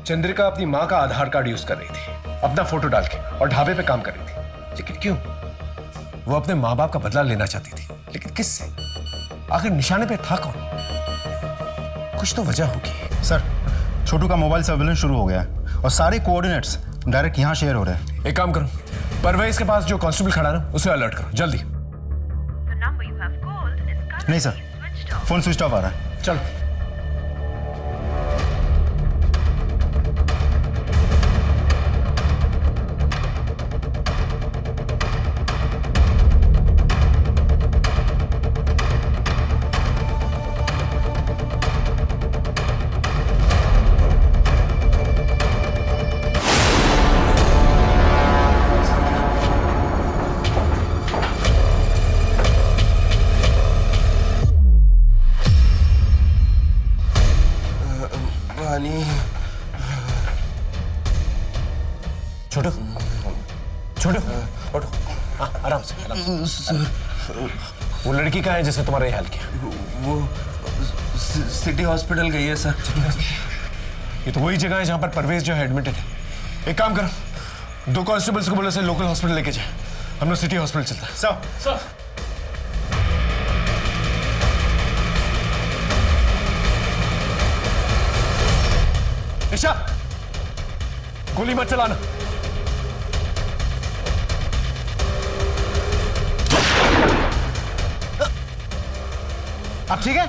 चंद्रिका अपनी माँ का आधार कार्ड यूज कर रही थी, अपना फोटो डाल के, और ढाबे पे काम कर रही थी। लेकिन क्यों? वो अपने माँ बाप का बदला लेना चाहती थी, लेकिन किससे? आखिर निशाने पे था कौन? कुछ तो वजह होगी। सर, छोटू का मोबाइल सर्वेलेंस शुरू हो गया है और सारे कोऑर्डिनेट्स डायरेक्ट यहाँ शेयर हो रहे हैं। एक काम करो, परवेज के पास जो कांस्टेबल खड़ा ना, उसे अलर्ट करो जल्दी। नहीं सर, फोन स्विच ऑफ आ रहा है। चलो। छोटू, छोटू, उठो। हाँ, आराम से, आराम से। वो लड़की कहाँ है जिसने तुम्हारा हाल किया? वो सिटी हॉस्पिटल गई है सर। ये तो वही जगह है जहाँ पर परवेज जो है एडमिटेड है। एक काम करो, 2 कांस्टेबल्स को बोलो से लोकल हॉस्पिटल लेके जाए। हम लोग सिटी हॉस्पिटल चलता है। सर, निशा, गोली मत चलाना। आप ठीक है?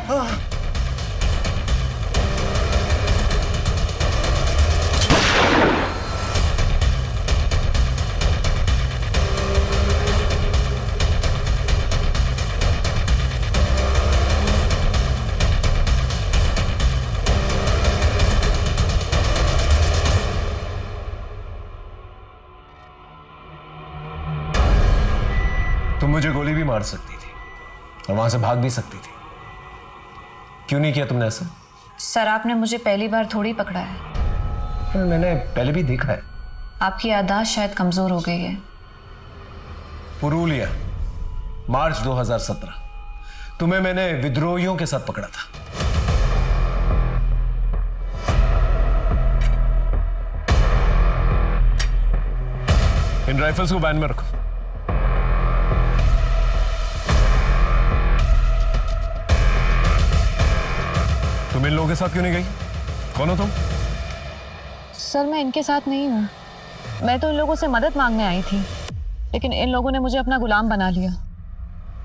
तुम मुझे गोली भी मार सकती थी और वहां से भाग भी सकती थी। क्यों नहीं किया तुमने ऐसा? सर, आपने मुझे पहली बार थोड़ी पकड़ा है। मैंने पहले भी देखा है। आपकी याददाश्त शायद कमजोर हो गई है। पुरुलिया, मार्च 2017। तुम्हें मैंने विद्रोहियों के साथ पकड़ा था। इन राइफल्स को वैन में रखो। तुम इन लोगों के साथ क्यों नहीं गई? कौन हो तुम? सर, मैं इनके साथ नहीं हूँ। मैं तो इन लोगों से मदद मांगने आई थी, लेकिन इन लोगों ने मुझे अपना गुलाम बना लिया।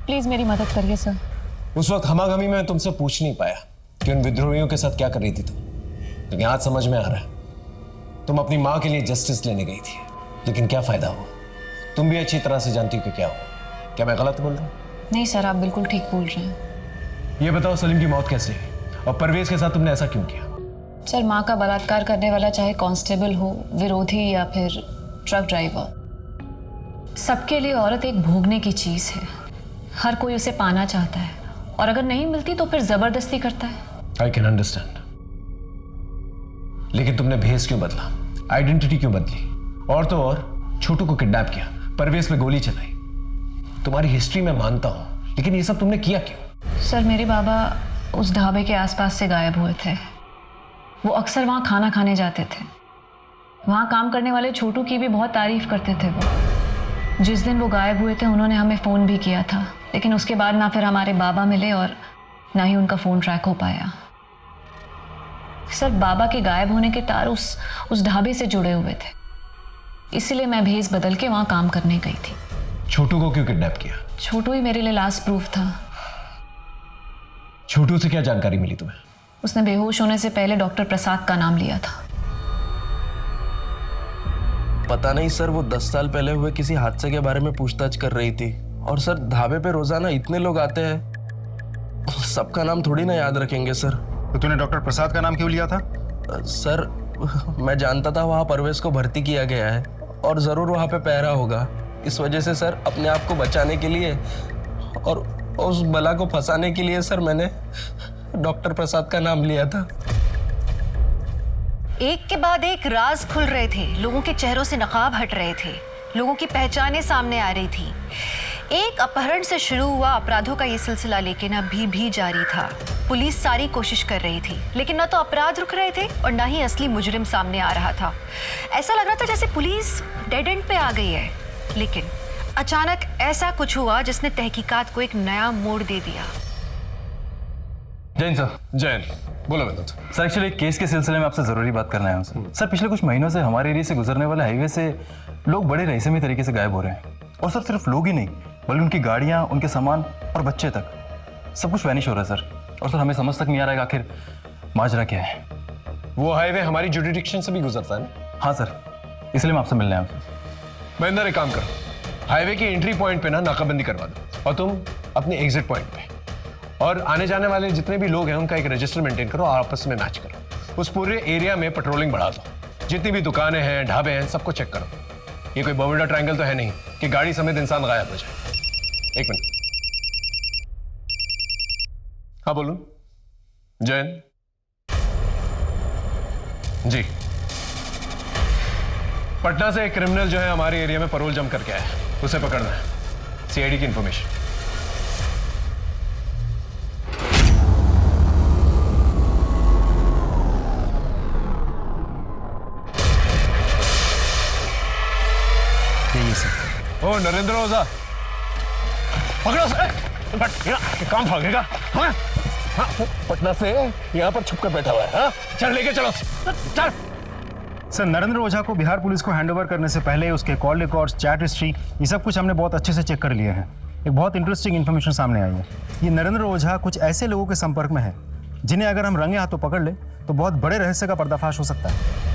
प्लीज मेरी मदद करिए सर। उस वक्त हमागमी में तुमसे पूछ नहीं पाया कि उन विद्रोहियों के साथ क्या कर रही थी तुम, लेकिन आज समझ में आ रहा है। तुम अपनी माँ के लिए जस्टिस लेने गई थी, लेकिन क्या फायदा हुआ? तुम भी अच्छी तरह से जानती हो कि क्या हुआ। क्या मैं गलत बोल रहा हूँ? नहीं सर, आप बिल्कुल ठीक बोल रहे हैं। ये बताओ, सलीम की मौत कैसे हुई और परवेज के साथ तुमने ऐसा क्यों किया? सर, माँ का बलात्कार करने वाला चाहे कांस्टेबल हो, विरोधी या फिर ट्रक ड्राइवर, सबके लिए औरत एक भोगने की चीज है। हर कोई उसे पाना चाहता है और अगर नहीं मिलती तो फिर जबरदस्ती करता है। आई कैन अंडरस्टैंड, लेकिन तुमने भेस क्यों बदला, आइडेंटिटी क्यों बदली? और तो और छोटू को किडनैप किया, परवेज पे गोली चलाई। तुम्हारी हिस्ट्री मैं मानता हूं, लेकिन ये सब तुमने किया क्यों? सर मेरे बाबा उस ढाबे के आसपास से गायब हुए थे। वो अक्सर वहाँ खाना खाने जाते थे। वहाँ काम करने वाले छोटू की भी बहुत तारीफ करते थे वो। जिस दिन वो गायब हुए थे उन्होंने हमें फ़ोन भी किया था, लेकिन उसके बाद ना फिर हमारे बाबा मिले और ना ही उनका फ़ोन ट्रैक हो पाया। सर बाबा के गायब होने के तार उस ढाबे से जुड़े हुए थे, इसलिए मैं भेस बदल के वहाँ काम करने गई थी। छोटू को क्यों किडनैप किया? छोटू ही मेरे लिए लास्ट प्रूफ था। छोटू से क्या जानकारी मिली तुम्हें? उसने बेहोश होने से पहले डॉक्टर प्रसाद का नाम लिया था। पता नहीं सर, वो 10 साल पहले हुए किसी हादसे के बारे में पूछताछ कर रही थी। और सर ढाबे पे रोजाना इतने लोग आते हैं, सबका नाम थोड़ी ना याद रखेंगे सर। तो तूने डॉक्टर प्रसाद का नाम क्यों लिया था? सर मैं जानता था वहाँ परवेज को भर्ती किया गया है और जरूर वहाँ पे पहरा होगा। इस वजह से सर अपने आप को बचाने के लिए और उस बला को फंसाने के लिए सर मैंने डॉक्टर प्रसाद का नाम लिया था। एक के बाद एक राज खुल रहे थे, लोगों के चेहरों से नकाब हट रहे थे, लोगों की पहचानें सामने आ रही थी। एक अपहरण से शुरू हुआ अपराधों का ये सिलसिला लेकिन अभी भी जारी था। पुलिस सारी कोशिश कर रही थी, लेकिन ना तो अपराध रुक रहे थे और ना ही असली मुजरिम सामने आ रहा था। ऐसा लग रहा था जैसे पुलिस डेड एंड पे आ गई है। लेकिन अचानक ऐसा कुछ हुआ जिसने तहकीकात को एक नया मोड़ दे दिया। जैन सर। जैन बोलो विनोद। सर एक्चुअली केस के सिलसिले में आपसे ज़रूरी बात करना है सर। पिछले कुछ महीनों से हमारे एरिया से गुजरने वाले हाईवे से लोग बड़े रहस्यमय तरीके से गायब हो रहे हैं। और सर सिर्फ लोग ही नहीं, बल्कि उनकी गाड़ियाँ, उनके सामान और बच्चे तक सब कुछ वैनिश हो रहा है सर। और सर हमें समझ तक नहीं आ रहा है आखिर माजरा क्या है। वो हाईवे हमारी जुरिडिक्शन से भी गुजरता है ना? हाँ सर, इसलिए मैं आपसे मिलने आया हूँ। महेंद्र एक काम करो, हाईवे की एंट्री पॉइंट पे ना नाकाबंदी करवा दो और तुम अपने एग्जिट पॉइंट पे और आने जाने वाले जितने भी लोग हैं उनका एक रजिस्टर मेंटेन करो और आपस में मैच करो। उस पूरे एरिया में पेट्रोलिंग बढ़ा दो। जितनी भी दुकानें हैं, ढाबे हैं, सबको चेक करो। ये कोई बर्मुडा ट्रायंगल तो है नहीं कि गाड़ी समेत इंसान गायब हो जाए। एक मिनट। हाँ बोलूं? जैन जी, पटना से एक क्रिमिनल जो है हमारे एरिया में पैरोल जम करके आया है, उसे पकड़ना है। सीआईडी की इंफॉर्मेशन। ओ नरेंद्र ओझा, पकड़ो से। काम भागेगा? हाँ? हाँ, पटना से यहाँ पर छुपकर बैठा हुआ है। हाँ? चल लेके चलो, चल। सर नरेंद्र ओझा को बिहार पुलिस को हैंडओवर करने से पहले उसके कॉल रिकॉर्ड्स, चैट हिस्ट्री, ये सब कुछ हमने बहुत अच्छे से चेक कर लिया है। एक बहुत इंटरेस्टिंग इन्फॉर्मेशन सामने आई है। ये नरेंद्र ओझा कुछ ऐसे लोगों के संपर्क में है जिन्हें अगर हम रंगे हाथों पकड़ ले तो बहुत बड़े रहस्य का पर्दाफाश हो सकता है।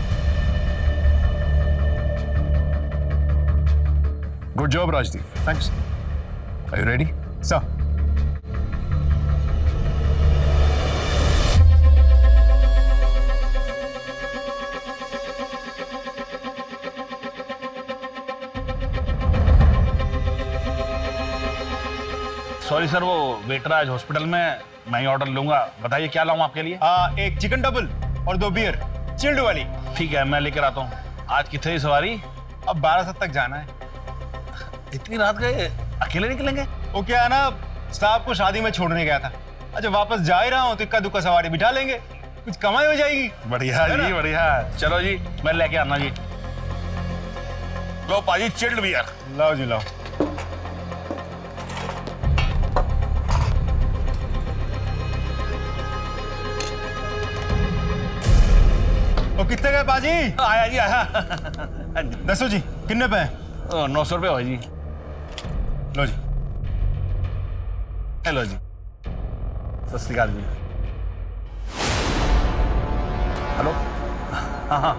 Good job Rajdeep. Thanks. Are you ready? Sir. Sorry sir, वो वेटर आज हॉस्पिटल में, मैं ही ऑर्डर लूंगा। बताइए क्या लाऊं आपके लिए? एक चिकन डबल और 2 बियर चिल्ड वाली। ठीक है, मैं लेकर आता हूँ। आज कितनी सवारी? अब 12 तक जाना है। इतनी रात गए अकेले निकलेंगे? वो क्या है ना, साहब को शादी में छोड़ने गया था। अच्छा वापस जा ही रहा हूँ तो इक्का दुक्का सवारी बिठा लेंगे, कुछ कमाई हो जाएगी। बढ़िया जी, बढ़िया। चलो जी, मैं लेके आना जी। लो पाजी चिल्ड बियर। लाओ जी लाओ। और कितने गए पाजी? आया जी आया। 10 जी, कितने पे? 900 रुपये हो जी। लो जी। हेलो जी, सत श्री अकाल जी। हेलो। हाँ हाँ,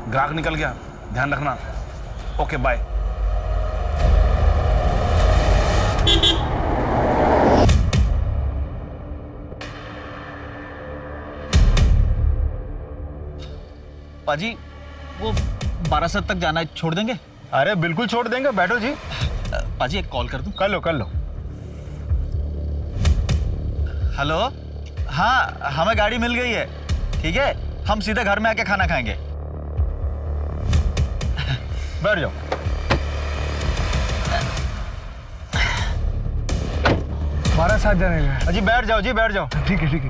ग्राहक निकल गया, ध्यान रखना। Okay bye. पाजी वो 12 तक जाना है, छोड़ देंगे? अरे बिल्कुल छोड़ देंगे, बैठो जी। पाजी एक कॉल कर दूं? कर लो कर लो। हेलो। हाँ हमें गाड़ी मिल गई है, ठीक है, हम सीधे घर में आके खाना खाएंगे। बैठ जाओ। हमारा साथ जाने का। जी बैठ जाओ, जी बैठ जाओ। ठीक है ठीक है।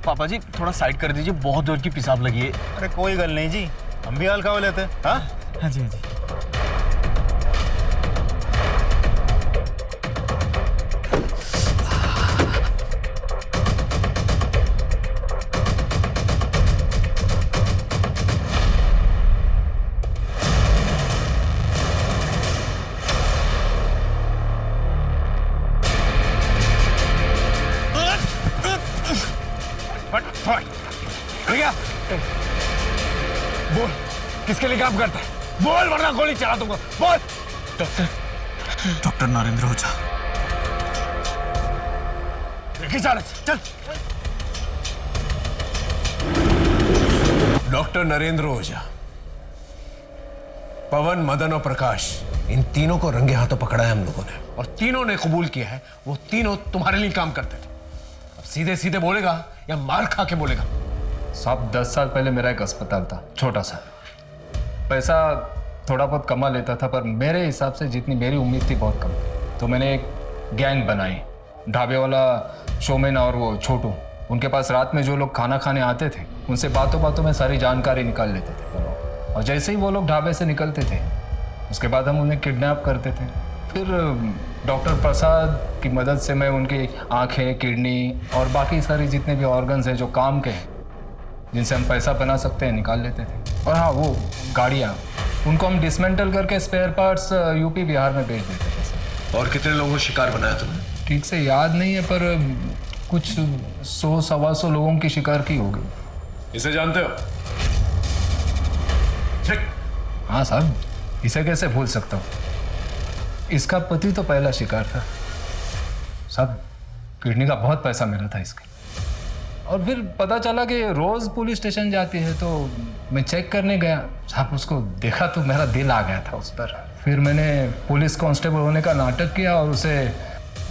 पापा जी थोड़ा साइड कर दीजिए, बहुत जोर की पेशाब लगी है। अरे कोई गल नहीं जी, हम भी हल्का हो लेते हैं। हाँ हाँ जी हाँ जी। बोल किसके लिए काम करता है? बोल वरना गोली चला दूंगा। बोल। डॉक्टर नरेंद्र ओझा। चल चल। डॉक्टर नरेंद्र ओझा, पवन, मदन और प्रकाश, इन तीनों को रंगे हाथों पकड़ा है हम लोगों ने, और तीनों ने कबूल किया है वो तीनों तुम्हारे लिए काम करते थे। अब सीधे सीधे बोलेगा या मार खा के बोलेगा? साहब 10 साल पहले मेरा एक अस्पताल था, छोटा सा। पैसा थोड़ा बहुत कमा लेता था, पर मेरे हिसाब से जितनी मेरी उम्मीद थी बहुत कम थी। तो मैंने एक गैंग बनाई, ढाबे वाला शोमैन और वो छोटू। उनके पास रात में जो लोग खाना खाने आते थे, उनसे बातों बातों में सारी जानकारी निकाल लेते थे। और जैसे ही वो लोग ढाबे से निकलते थे, उसके बाद हम उन्हें किडनैप करते थे। फिर डॉक्टर प्रसाद की मदद से मैं उनकी आँखें, किडनी और बाकी सारी जितने भी ऑर्गन्स हैं जो काम के हैं, जिनसे हम पैसा बना सकते हैं, निकाल लेते थे। और हाँ, वो गाड़ियाँ, उनको हम डिसमेंटल करके स्पेयर पार्ट्स यूपी बिहार में बेच देते थे। और कितने लोगों को शिकार बनाया तुमने? ठीक से याद नहीं है, पर कुछ 100-125 लोगों की शिकार की होगी। इसे जानते हो? हाँ साहब, इसे कैसे भूल सकता हूँ। इसका पति तो पहला शिकार था साहब। किडनी का बहुत पैसा मिला था इसके। और फिर पता चला कि रोज पुलिस स्टेशन जाती है, तो मैं चेक करने गया साहब। उसको देखा तो मेरा दिल आ गया था उस पर। फिर मैंने पुलिस कांस्टेबल होने का नाटक किया और उसे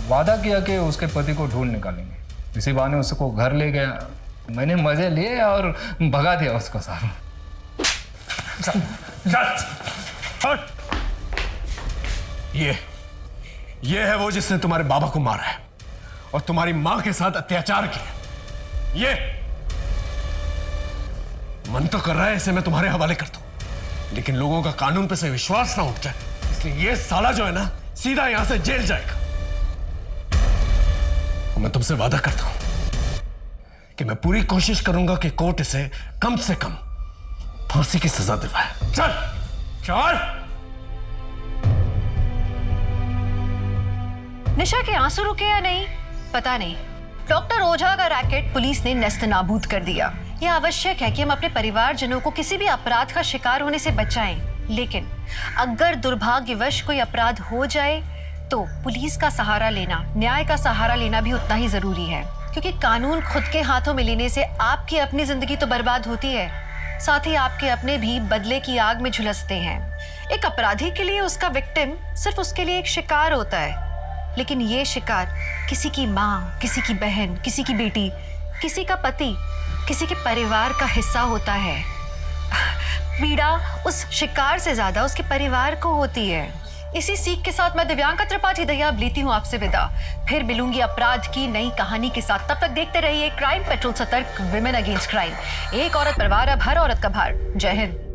वादा किया कि उसके पति को ढूंढ निकालेंगे। इसी बहाने उसको घर ले गया, मैंने मजे लिए और भगा दिया उसको साहब। ये है वो जिसने तुम्हारे बाबा को मारा है और तुम्हारी मां के साथ अत्याचार किया। ये मन तो कर रहा है इसे मैं तुम्हारे हवाले कर दूं, लेकिन लोगों का कानून पे से विश्वास ना उठ जाए, इसलिए ये साला जो है ना, सीधा यहां से जेल जाएगा। और मैं तुमसे वादा करता हूं कि मैं पूरी कोशिश करूंगा कि कोर्ट इसे कम से कम फांसी की सजा दिलवाए। चल चल। निशा के आंसू रुके या नहीं पता नहीं। डॉक्टर ओझा का रैकेट पुलिस ने नेस्तनाबूद कर दिया। यह आवश्यक है कि हम अपने परिवारजनों को किसी भी अपराध का शिकार होने से बचाएं, लेकिन अगर दुर्भाग्यवश कोई अपराध हो जाए तो पुलिस का सहारा लेना, न्याय का सहारा लेना भी उतना ही जरूरी है, क्योंकि कानून खुद के हाथों में लेने से आपकी अपनी जिंदगी तो बर्बाद होती है, साथ ही आपके अपने भी बदले की आग में झुलसते हैं। एक अपराधी के लिए उसका विक्टिम सिर्फ उसके लिए एक शिकार होता है, लेकिन ये शिकार किसी की माँ, किसी की बहन, किसी की बेटी, किसी का पति, किसी के परिवार का हिस्सा होता है। पीड़ा उस शिकार से ज्यादा उसके परिवार को होती है। इसी सीख के साथ मैं दिव्यांका त्रिपाठी दयाब लेती हूँ आपसे विदा। फिर मिलूंगी अपराध की नई कहानी के साथ। तब तक देखते रहिए क्राइम पेट्रोल, सतर्क, विमेन अगेंस्ट क्राइम। एक औरत पर वार, अब हर औरत का भार। जय हिंद।